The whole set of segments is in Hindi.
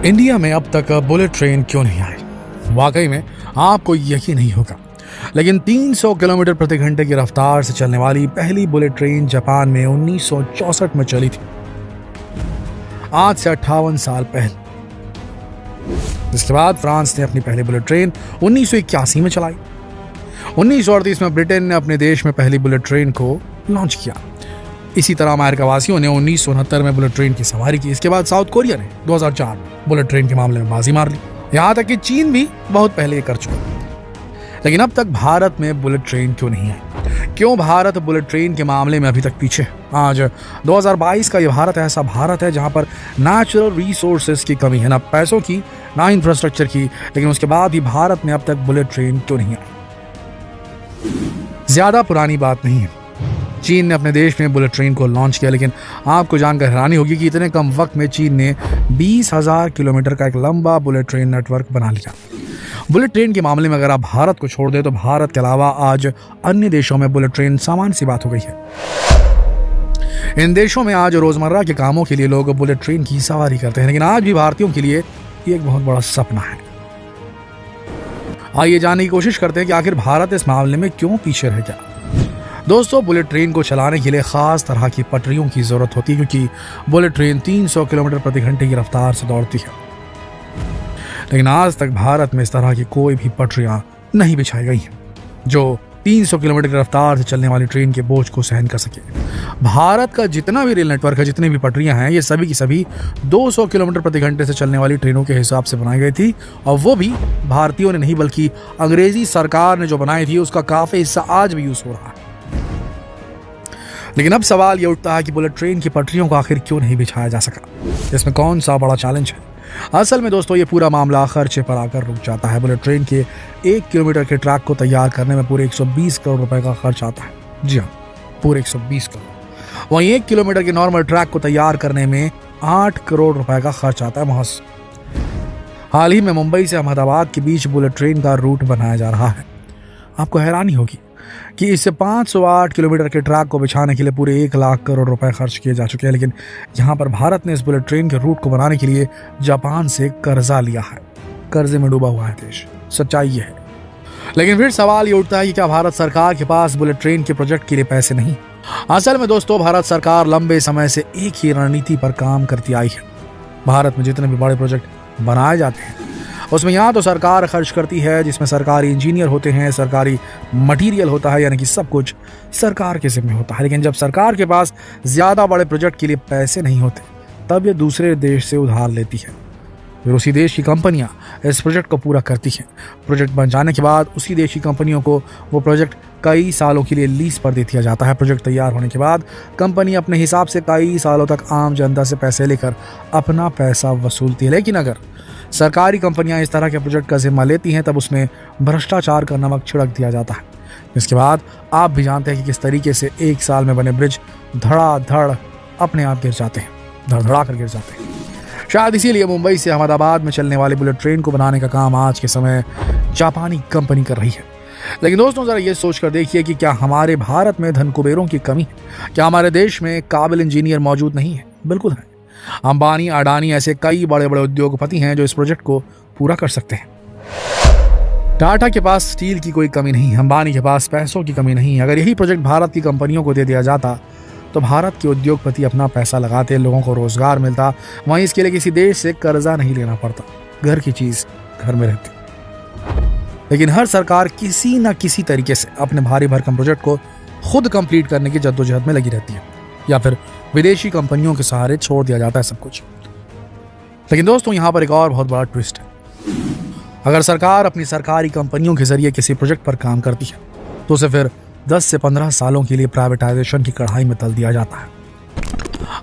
इंडिया में अब तक बुलेट ट्रेन क्यों नहीं आई? वाकई में आपको यकीन नहीं होगा, लेकिन 300 किलोमीटर प्रति घंटे की रफ्तार से चलने वाली पहली बुलेट ट्रेन जापान में 1964 में चली थी, आज से 58 साल पहले। इसके बाद फ्रांस ने अपनी पहली बुलेट ट्रेन 1981 में चलाई। 1938 में ब्रिटेन ने अपने देश में पहली बुलेट ट्रेन को लॉन्च किया। इसी तरह अमेरिका वासियों ने 1969 में बुलेट ट्रेन की सवारी की। इसके बाद साउथ कोरिया ने 2004 में बुलेट ट्रेन के मामले में बाजी मार ली। यहाँ तक कि चीन भी बहुत पहले ये कर चुका। लेकिन अब तक भारत में बुलेट ट्रेन क्यों नहीं आई? क्यों भारत बुलेट ट्रेन के मामले में अभी तक पीछे? आज 2022 का ये भारत ऐसा भारत है जहां पर नेचुरल रिसोर्सेज की कमी है, ना पैसों की ना इंफ्रास्ट्रक्चर की, लेकिन उसके बाद भी भारत में अब तक बुलेट ट्रेन क्यों नहीं आई? ज्यादा पुरानी बात नहीं है, चीन ने अपने देश में बुलेट ट्रेन को लॉन्च किया, लेकिन आपको जानकर हैरानी होगी कि इतने कम वक्त में चीन ने 20,000 किलोमीटर का एक लंबा बुलेट ट्रेन नेटवर्क बना लिया। बुलेट ट्रेन के मामले में अगर आप भारत को छोड़ दें तो भारत के अलावा आज अन्य देशों में बुलेट ट्रेन सामान्य सी बात हो गई है। इन देशों में आज रोजमर्रा के कामों के लिए लोग बुलेट ट्रेन की सवारी करते हैं, लेकिन आज भी भारतीयों के लिए ये एक बहुत बड़ा सपना है। आइए जानने की कोशिश करते हैं कि आखिर भारत इस मामले में क्यों पीछे रह गया। दोस्तों, बुलेट ट्रेन को चलाने के लिए खास तरह की पटरियों की जरूरत होती है, क्योंकि बुलेट ट्रेन 300 किलोमीटर प्रति घंटे की रफ्तार से दौड़ती है। लेकिन आज तक भारत में इस तरह की कोई भी पटरियां नहीं बिछाई गई हैं जो 300 किलोमीटर की रफ्तार से चलने वाली ट्रेन के बोझ को सहन कर सके। भारत का जितना भी रेल नेटवर्क है, जितनी भी पटरियां हैं, ये सभी की सभी 200 किलोमीटर प्रति घंटे से चलने वाली ट्रेनों के हिसाब से बनाई गई थी, और वो भी भारतीयों ने नहीं बल्कि अंग्रेजी सरकार ने जो बनाई थी उसका काफी हिस्सा आज भी यूज हो रहा है। लेकिन अब सवाल ये उठता है कि बुलेट ट्रेन की पटरियों को आखिर क्यों नहीं बिछाया जा सका? इसमें कौन सा बड़ा चैलेंज है? असल में दोस्तों, ये पूरा मामला खर्चे पर आकर रुक जाता है। बुलेट ट्रेन के 1 किलोमीटर के ट्रैक को तैयार करने में पूरे 120 करोड़ रुपए का खर्च आता है। जी हाँ, पूरे 120 करोड़। वहीं 1 किलोमीटर के नॉर्मल ट्रैक को तैयार करने में 8 करोड़ रुपए का खर्च आता है महज। हाल ही में मुंबई से अहमदाबाद के बीच बुलेट ट्रेन का रूट बनाया जा रहा है। आपको हैरानी होगी कि इससे 508 किलोमीटर के ट्रैक को बिछाने के लिए पूरे 1 लाख करोड़ रुपए खर्च किए जा चुके हैं। लेकिन यहाँ पर भारत ने इस बुलेट ट्रेन के रूट को बनाने के लिए जापान से कर्जा लिया है। कर्जे में डूबा हुआ है देश, सच्चाई ये है। लेकिन फिर सवाल ये उठता है कि क्या भारत सरकार के पास बुलेट ट्रेन के प्रोजेक्ट के लिए पैसे नहीं? असल में दोस्तों, भारत सरकार लंबे समय से एक ही रणनीति पर काम करती आई है। भारत में जितने भी बड़े प्रोजेक्ट बनाए जाते हैं उसमें यहाँ तो सरकार खर्च करती है, जिसमें सरकारी इंजीनियर होते हैं, सरकारी मटेरियल होता है, यानी कि सब कुछ सरकार के जिम्मे होता है। लेकिन जब सरकार के पास ज़्यादा बड़े प्रोजेक्ट के लिए पैसे नहीं होते, तब ये दूसरे देश से उधार लेती है। फिर उसी देश की कंपनियां इस प्रोजेक्ट को पूरा करती हैं। प्रोजेक्ट बन जाने के बाद उसी देश की कंपनियों को वो प्रोजेक्ट कई सालों के लिए लीज पर दे दिया जाता है। प्रोजेक्ट तैयार होने के बाद कंपनी अपने हिसाब से कई सालों तक आम जनता से पैसे लेकर अपना पैसा वसूलती है। लेकिन अगर सरकारी कंपनियां इस तरह के प्रोजेक्ट का जिम्मा लेती हैं, तब उसमें भ्रष्टाचार का नमक छिड़क दिया जाता है। इसके बाद आप भी जानते हैं कि किस तरीके से 1 साल में बने ब्रिज धड़ाधड़ अपने आप गिर जाते हैं, धड़धड़ा कर गिर जाते हैं। शायद इसीलिए मुंबई से अहमदाबाद में चलने वाली बुलेट ट्रेन को बनाने का काम आज के समय जापानी कंपनी कर रही है। लेकिन दोस्तों, जरा ये सोचकर देखिए कि क्या हमारे भारत में धन कुबेरों की कमी है? क्या हमारे देश में काबिल इंजीनियर मौजूद नहीं है? बिल्कुल है। अंबानी, अडानी ऐसे कई बड़े बड़े उद्योगपति हैं जो इस प्रोजेक्ट को पूरा कर सकते हैं। टाटा के पास स्टील की कोई कमी नहीं, अंबानी के पास पैसों की कमी नहीं। अगर यही प्रोजेक्ट भारत की कंपनियों को दे दिया जाता तो भारत के उद्योगपति अपना पैसा लगाते, लोगों को रोजगार मिलता, वहीं इसके लिए किसी देश से कर्जा नहीं लेना पड़ता, घर की चीज घर में रहती। लेकिन हर सरकार किसी न किसी तरीके से अपने भारी भरकम प्रोजेक्ट को खुद कंप्लीट करने की जद्दोजहद में लगी रहती है, या फिर विदेशी कंपनियों के सहारे छोड़ दिया जाता है सब कुछ। लेकिन दोस्तों, यहाँ पर एक और बहुत बड़ा ट्विस्ट है। अगर सरकार अपनी सरकारी कंपनियों के जरिए किसी प्रोजेक्ट पर काम करती है तो उसे फिर 10 से 15 सालों के लिए प्राइवेटाइजेशन की कढ़ाई में तल दिया जाता है।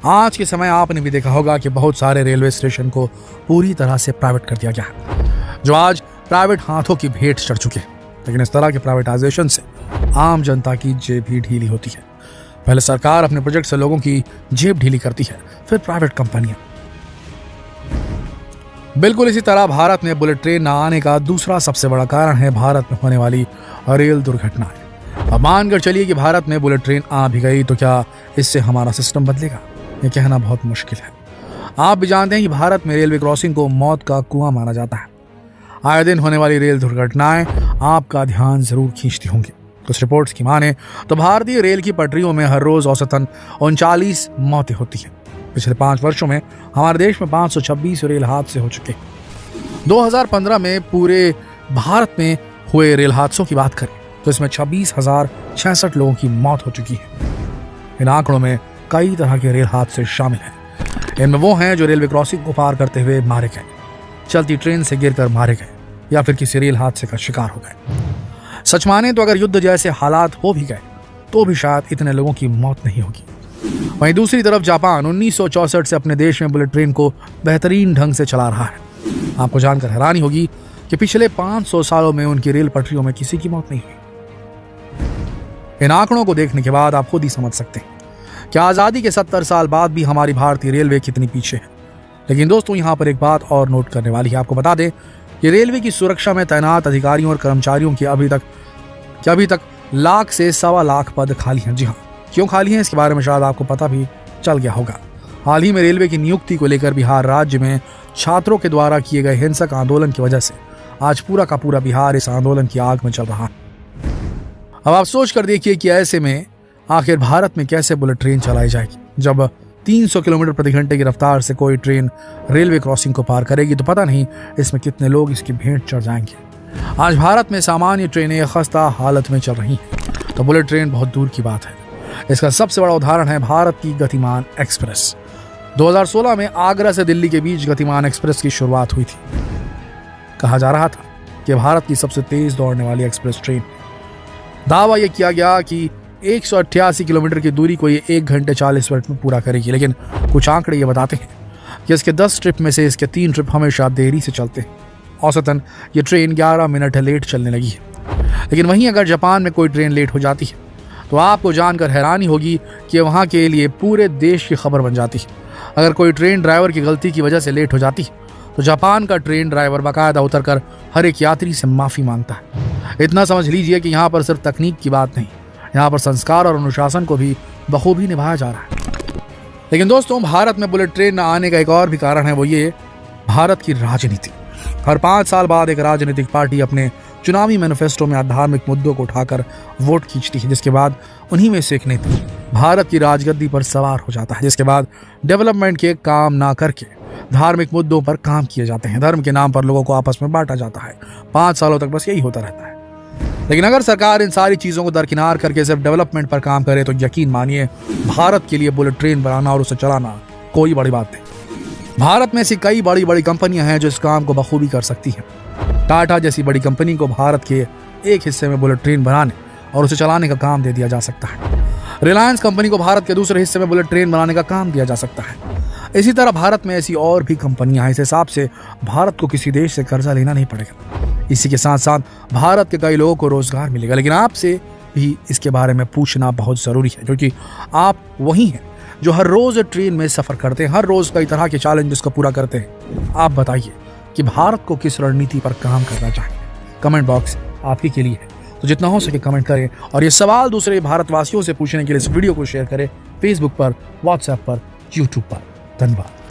आज के समय आपने भी देखा होगा कि बहुत सारे रेलवे स्टेशन को पूरी तरह से प्राइवेट कर दिया गया है, जो आज प्राइवेट हाथों की भेंट चढ़ चुके हैं। लेकिन इस तरह के प्राइवेटाइजेशन से आम जनता की जेब भी ढीली होती है। पहले सरकार अपने प्रोजेक्ट से लोगों की जेब ढीली करती है, फिर प्राइवेट कंपनियां। बिल्कुल इसी तरह भारत में बुलेट ट्रेन न आने का दूसरा सबसे बड़ा कारण है भारत में होने वाली रेल दुर्घटनाएं। अब मानकर चलिए कि भारत में बुलेट ट्रेन आ भी गई तो क्या इससे हमारा सिस्टम बदलेगा? ये कहना बहुत मुश्किल है। आप भी जानते हैं कि भारत में रेलवे क्रॉसिंग को मौत का कुआं माना जाता है। आए दिन होने वाली रेल दुर्घटनाएं आपका ध्यान जरूर खींचती होंगी। कुछ रिपोर्ट्स की माने तो भारतीय रेल की पटरियों में हर रोज औसतन 39 मौतें होती हैं। पिछले 5 वर्षों में हमारे देश में 526 रेल हादसे हो चुके हैं। 2015 में पूरे भारत में हुए रेल हादसों की बात करें तो इसमें 26,066 लोगों की मौत हो चुकी है। इन आंकड़ों में कई तरह के रेल हादसे शामिल हैं। इनमें वो हैं जो रेलवे क्रॉसिंग को पार करते हुए मारे गए, चलती ट्रेन से गिरकर मारे गए या फिर किसी रेल हादसे का शिकार हो गए। सच माने तो अगर युद्ध जैसे हालात हो भी गए तो भी शायद इतने लोगों की मौत नहीं होगी। वहीं दूसरी तरफ जापान 1964 से अपने देश में बुलेट ट्रेन को बेहतरीन ढंग से चला रहा है। आपको जानकर हैरानी होगी कि पिछले 500 सालों में उनकी रेल पटरियों में किसी की मौत नहीं हुई। इन आंकड़ों को देखने के बाद आप खुद ही समझ सकते हैं कि आजादी के 70 साल बाद भी हमारी भारतीय रेलवे कितनी पीछे है। लेकिन दोस्तों, यहाँ पर एक बात और नोट करने वाली है। आपको बता दें कि रेलवे की सुरक्षा में तैनात अधिकारियों और कर्मचारियों की अभी तक 1 लाख से 1.25 लाख पद खाली हैं। जी हाँ, क्यों खाली हैं इसके बारे में शायद आपको पता भी चल गया होगा। हाल ही में रेलवे की नियुक्ति को लेकर बिहार राज्य में छात्रों के द्वारा किए गए हिंसक आंदोलन की वजह से आज पूरा का पूरा बिहार इस आंदोलन की आग में चल रहा है। अब आप सोच कर देखिए कि ऐसे में आखिर भारत में कैसे बुलेट ट्रेन चलाई जाएगी। जब 300 किलोमीटर प्रति घंटे की रफ्तार से कोई ट्रेन रेलवे क्रॉसिंग को पार करेगी तो पता नहीं इसमें कितने लोग इसकी भेंट चढ़ जाएंगे। आज भारत में सामान्य ट्रेनें खस्ता हालत में चल रही हैं तो बुलेट ट्रेन बहुत दूर की बात है। इसका सबसे बड़ा उदाहरण है भारत की गतिमान एक्सप्रेस। 2016 में आगरा से दिल्ली के बीच गतिमान एक्सप्रेस की शुरुआत हुई थी। कहा जा रहा था कि भारत की सबसे तेज दौड़ने वाली एक्सप्रेस ट्रेन। दावा यह किया गया कि 188 किलोमीटर की दूरी को ये 1 घंटे 40 मिनट में पूरा करेगी। लेकिन कुछ आंकड़े ये बताते हैं कि इसके 10 ट्रिप में से इसके 3 ट्रिप हमेशा देरी से चलते हैं। औसतन ये ट्रेन 11 मिनट लेट चलने लगी है। लेकिन वहीं अगर जापान में कोई ट्रेन लेट हो जाती है तो आपको जानकर हैरानी होगी कि वहाँ के लिए पूरे देश की खबर बन जाती है। अगर कोई ट्रेन ड्राइवर की गलती की वजह से लेट हो जाती है तो जापान का ट्रेन ड्राइवर बाकायदा उतरकर हर एक यात्री से माफ़ी मांगता है। इतना समझ लीजिए कि यहाँ पर सिर्फ तकनीक की बात नहीं, यहाँ पर संस्कार और अनुशासन को भी बखूबी निभाया जा रहा है। लेकिन दोस्तों, भारत में बुलेट ट्रेन न आने का एक और भी कारण है, वो ये भारत की राजनीति। हर 5 साल बाद एक राजनीतिक पार्टी अपने चुनावी मैनिफेस्टो में धार्मिक मुद्दों को उठाकर वोट खींचती है, जिसके बाद उन्हीं में से एक नेता भारत की राजगद्दी पर सवार हो जाता है। जिसके बाद डेवलपमेंट के काम ना करके धार्मिक मुद्दों पर काम किए जाते हैं। धर्म के नाम पर लोगों को आपस में बांटा जाता है। 5 सालों तक बस यही होता रहता है। लेकिन अगर सरकार इन सारी चीजों को दरकिनार करके सिर्फ डेवलपमेंट पर काम करे तो यकीन मानिए भारत के लिए बुलेट ट्रेन बनाना और उसे चलाना कोई बड़ी बात नहीं। भारत में ऐसी कई बड़ी बड़ी कंपनियां हैं जो इस काम को बखूबी कर सकती हैं। टाटा जैसी बड़ी कंपनी को भारत के एक हिस्से में बुलेट ट्रेन बनाने और उसे चलाने का काम दे दिया जा सकता है। रिलायंस कंपनी को भारत के दूसरे हिस्से में बुलेट ट्रेन बनाने का काम दिया जा सकता है। इसी तरह भारत में ऐसी और भी कंपनियां हैं। इस हिसाब से भारत को किसी देश से कर्जा लेना नहीं पड़ेगा। इसी के साथ साथ भारत के कई लोगों को रोजगार मिलेगा। लेकिन आपसे भी इसके बारे में पूछना बहुत जरूरी है, क्योंकि आप वही हैं जो हर रोज ट्रेन में सफर करते हैं, हर रोज कई तरह के चैलेंजेस को पूरा करते हैं। आप बताइए कि भारत को किस रणनीति पर काम करना चाहिए। कमेंट बॉक्स आपके के लिए है, तो जितना हो सके कमेंट करें और ये सवाल दूसरे भारतवासियों से पूछने के लिए इस वीडियो को शेयर करें फेसबुक पर, व्हाट्सएप पर, यूट्यूब पर। धन्यवाद।